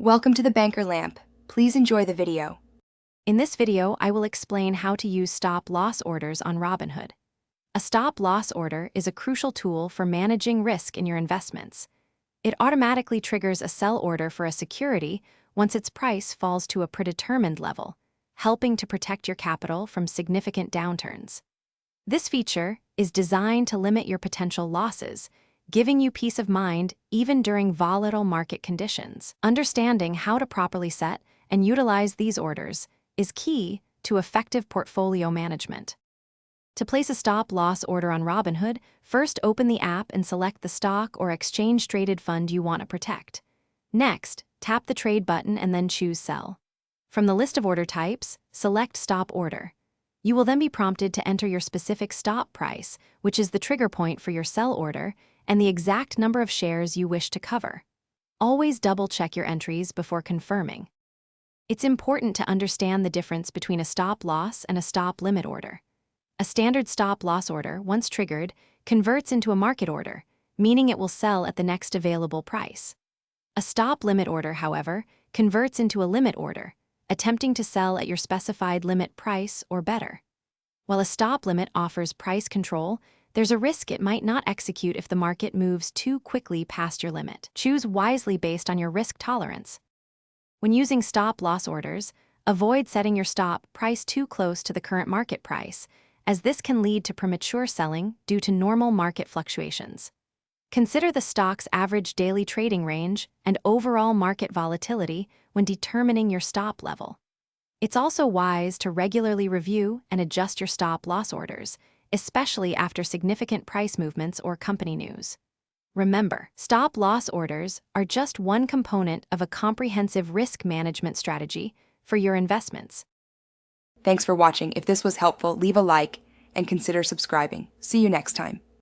Welcome to the Banker Lamp. Please enjoy the video. In this video, I will explain how to use stop-loss orders on Robinhood. A stop-loss order is a crucial tool for managing risk in your investments. It automatically triggers a sell order for a security once its price falls to a predetermined level, helping to protect your capital from significant downturns. This feature is designed to limit your potential losses, giving you peace of mind even during volatile market conditions. Understanding how to properly set and utilize these orders is key to effective portfolio management. To place a stop-loss order on Robinhood, first open the app and select the stock or exchange-traded fund you want to protect. Next, tap the Trade button and then choose Sell. From the list of order types, select Stop Order. You will then be prompted to enter your specific stop price, which is the trigger point for your sell order, and the exact number of shares you wish to cover. Always double-check your entries before confirming. It's important to understand the difference between a stop-loss and a stop-limit order. A standard stop-loss order, once triggered, converts into a market order, meaning it will sell at the next available price. A stop-limit order, however, converts into a limit order, attempting to sell at your specified limit price or better. While a stop limit offers price control, there's a risk it might not execute if the market moves too quickly past your limit. Choose wisely based on your risk tolerance. When using stop-loss orders, avoid setting your stop price too close to the current market price, as this can lead to premature selling due to normal market fluctuations. Consider the stock's average daily trading range and overall market volatility when determining your stop level. It's also wise to regularly review and adjust your stop-loss orders, especially after significant price movements or company news. Remember, stop-loss orders are just one component of a comprehensive risk management strategy for your investments. Thanks for watching. If this was helpful, leave a like and consider subscribing. See you next time.